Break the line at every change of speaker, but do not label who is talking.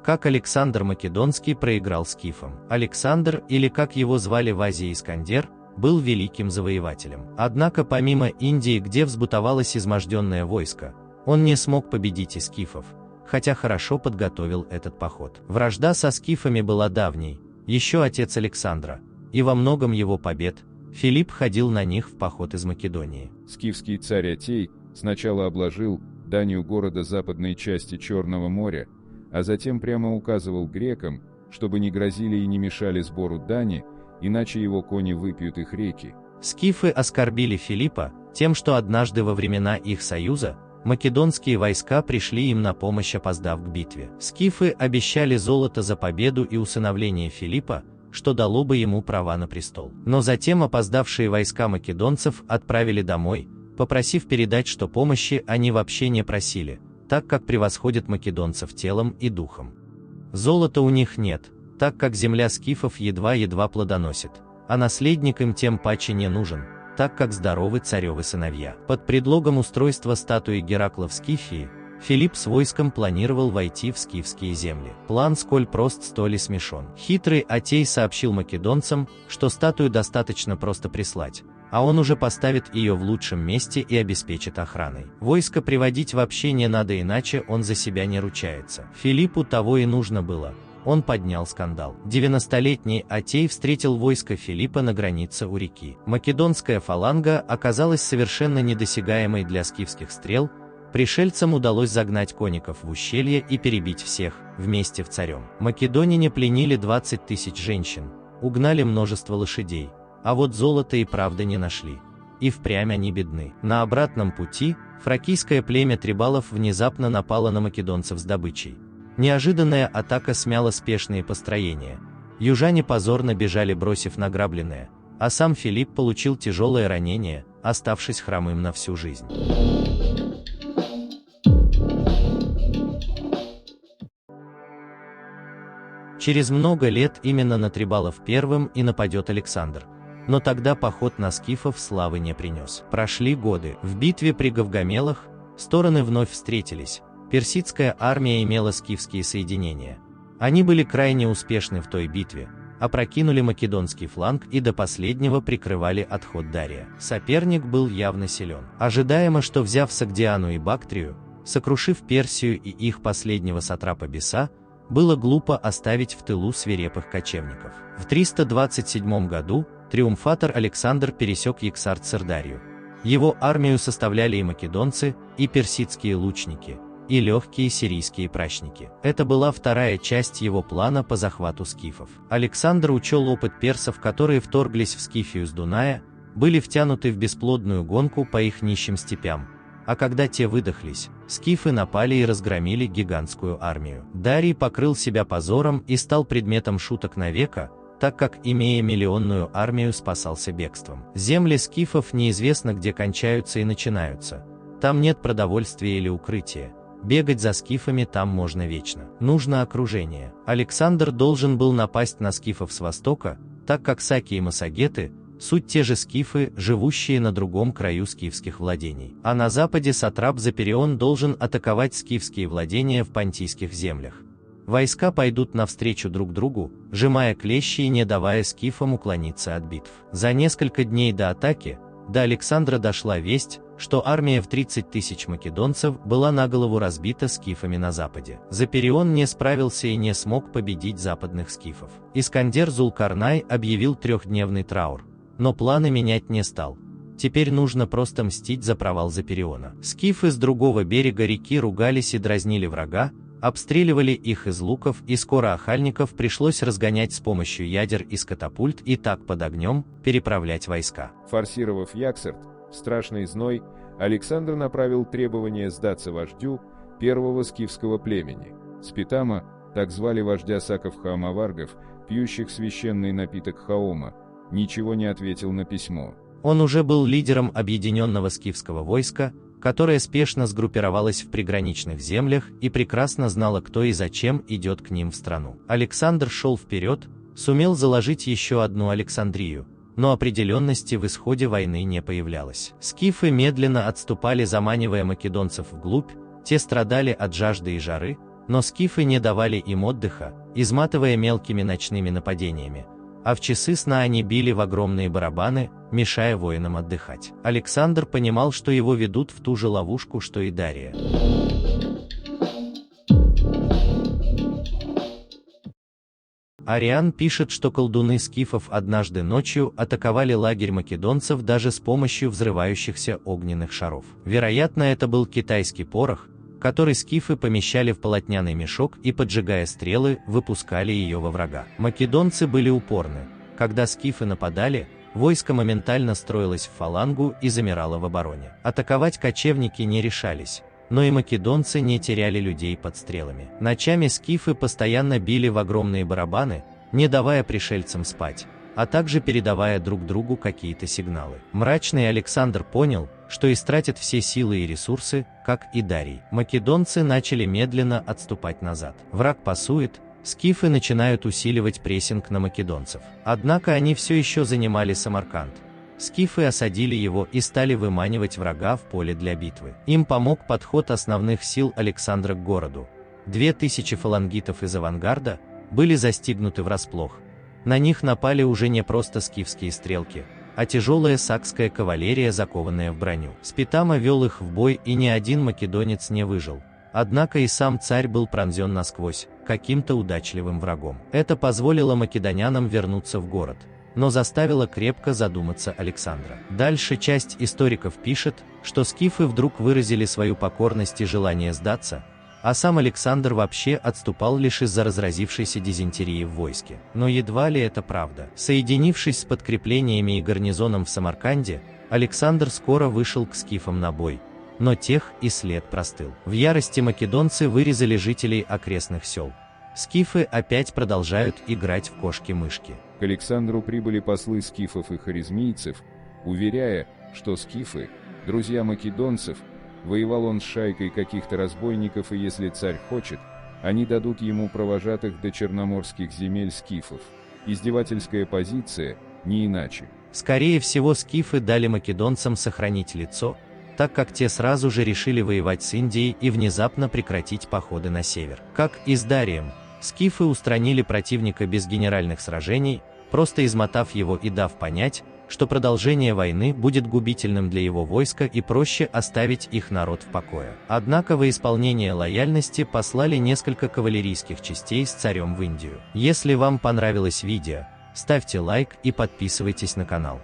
как Александр Македонский проиграл скифам. Александр, или как его звали в Азии Искандер, был великим завоевателем. Однако помимо Индии, где взбунтовалось изможденное войско, он не смог победить и скифов, хотя хорошо подготовил этот поход. Вражда со скифами была давней, еще отец Александра, и во многом его побед Филипп ходил на них в поход из Македонии.
Скифский царь Атей сначала обложил данью города западной части Черного моря, а затем прямо указывал грекам, чтобы не грозили и не мешали сбору дани, иначе его кони выпьют их реки.
Скифы оскорбили Филиппа тем, что однажды во времена их союза македонские войска пришли им на помощь, опоздав к битве. Скифы обещали золото за победу и усыновление Филиппа, что дало бы ему права на престол. Но затем опоздавшие войска македонцев отправили домой, попросив передать, что помощи они вообще не просили, так как превосходят македонцев телом и духом. Золота у них нет, так как земля скифов едва-едва плодоносит, а наследник им тем паче не нужен, так как здоровы царевы сыновья. Под предлогом устройства статуи Геракла в Скифии, Филипп с войском планировал войти в скифские земли. План сколь прост, столь и смешон. Хитрый Атей сообщил македонцам, что статую достаточно просто прислать, а он уже поставит ее в лучшем месте и обеспечит охраной. Войско приводить вообще не надо, иначе он за себя не ручается. Филиппу того и нужно было. Он поднял скандал. 90-летний Атей встретил войско Филиппа на границе у реки. Македонская фаланга оказалась совершенно недосягаемой для скифских стрел. Пришельцам удалось загнать конников в ущелье и перебить всех, вместе в царем. Македоняне пленили 20 тысяч женщин, угнали множество лошадей, а вот золота и правда не нашли. И впрямь они бедны. На обратном пути фракийское племя трибалов внезапно напало на македонцев с добычей. Неожиданная атака смяла спешные построения. Южане позорно бежали, бросив награбленное, а сам Филипп получил тяжелое ранение, оставшись хромым на всю жизнь. Через много лет именно на трибалов первым и нападет Александр. Но тогда поход на скифов славы не принес. Прошли годы. В битве при Гавгамелах стороны вновь встретились. Персидская армия имела скифские соединения. Они были крайне успешны в той битве, опрокинули македонский фланг и до последнего прикрывали отход Дария. Соперник был явно силен. Ожидаемо, что взяв Согдиану и Бактрию, сокрушив Персию и их последнего сатрапа Беса, было глупо оставить в тылу свирепых кочевников. В 327 году триумфатор Александр пересек Ексард-Сырдарью. Его армию составляли и македонцы, и персидские лучники, и легкие сирийские пращники. Это была вторая часть его плана по захвату скифов. Александр учел опыт персов, которые вторглись в Скифию с Дуная, были втянуты в бесплодную гонку по их нищим степям, а когда те выдохлись, скифы напали и разгромили гигантскую армию. Дарий покрыл себя позором и стал предметом шуток навека, так как, имея миллионную армию, спасался бегством. Земли скифов неизвестно где кончаются и начинаются. Там нет продовольствия или укрытия. Бегать за скифами там можно вечно. Нужно окружение. Александр должен был напасть на скифов с востока, так как саки и массагеты – суть те же скифы, живущие на другом краю скифских владений. А на западе сатрап Заперион должен атаковать скифские владения в понтийских землях. Войска пойдут навстречу друг другу, сжимая клещи и не давая скифам уклониться от битв. За несколько дней до атаки до Александра дошла весть, что армия в 30 тысяч македонцев была на голову разбита скифами на западе. Заперион не справился и не смог победить западных скифов. Искандер Зулкарнай объявил трехдневный траур, но планы менять не стал. Теперь нужно просто мстить за провал Запериона. Скифы с другого берега реки ругались и дразнили врага, обстреливали их из луков, и скоро охальников пришлось разгонять с помощью ядер из катапульт и так под огнем переправлять войска.
Форсировав Яксарт, страшный зной, Александр направил требование сдаться вождю первого скифского племени. Спитама, так звали вождя саков-хаомоваргов, пьющих священный напиток хаома, ничего не ответил на письмо.
Он уже был лидером объединенного скифского войска, которое спешно сгруппировалось в приграничных землях и прекрасно знало, кто и зачем идет к ним в страну. Александр шел вперед, сумел заложить еще одну Александрию, но определенности в исходе войны не появлялось. Скифы медленно отступали, заманивая македонцев вглубь, те страдали от жажды и жары, Но скифы не давали им отдыха, изматывая мелкими ночными нападениями, а в часы сна они били в огромные барабаны, мешая воинам отдыхать. Александр понимал, что его ведут в ту же ловушку, что и Дария. Ариан пишет, что колдуны скифов однажды ночью атаковали лагерь македонцев даже с помощью взрывающихся огненных шаров. Вероятно, это был китайский порох, который скифы помещали в полотняный мешок и, поджигая стрелы, выпускали ее во врага. Македонцы были упорны. Когда скифы нападали, войско моментально строилось в фалангу и замирало в обороне. Атаковать кочевники не решались, но и македонцы не теряли людей под стрелами. Ночами скифы постоянно били в огромные барабаны, не давая пришельцам спать, а также передавая друг другу какие-то сигналы. Мрачный Александр понял, что истратит все силы и ресурсы, как и Дарий. Македонцы начали медленно отступать назад. Враг пасует, скифы начинают усиливать прессинг на македонцев. Однако они все еще занимали Самарканд. Скифы осадили его и стали выманивать врага в поле для битвы. Им помог подход основных сил Александра к городу. 2000 фалангитов из авангарда были застигнуты врасплох. На них напали уже не просто скифские стрелки, а тяжелая сакская кавалерия, закованная в броню. Спитама вел их в бой, и ни один македонец не выжил. Однако и сам царь был пронзен насквозь каким-то удачливым врагом. Это позволило македонянам вернуться в город, но заставило крепко задуматься Александра. Дальше часть историков пишет, что скифы вдруг выразили свою покорность и желание сдаться, а сам Александр вообще отступал лишь из-за разразившейся дизентерии в войске. Но едва ли это правда. Соединившись с подкреплениями и гарнизоном в Самарканде, Александр скоро вышел к скифам на бой, но тех и след простыл. В ярости македонцы вырезали жителей окрестных сел. Скифы опять продолжают играть в кошки-мышки.
К Александру прибыли послы скифов и хорезмийцев, уверяя, что скифы – друзья македонцев. Воевал он с шайкой каких-то разбойников, и если царь хочет, они дадут ему провожатых до черноморских земель скифов. Издевательская позиция, не иначе.
Скорее всего, скифы дали македонцам сохранить лицо, так как те сразу же решили воевать с Индией и внезапно прекратить походы на север. Как и с Дарием, скифы устранили противника без генеральных сражений, просто измотав его и дав понять, что продолжение войны будет губительным для его войска и проще оставить их народ в покое. Однако во исполнение лояльности послали несколько кавалерийских частей с царем в Индию. Если вам понравилось видео, ставьте лайк и подписывайтесь на канал.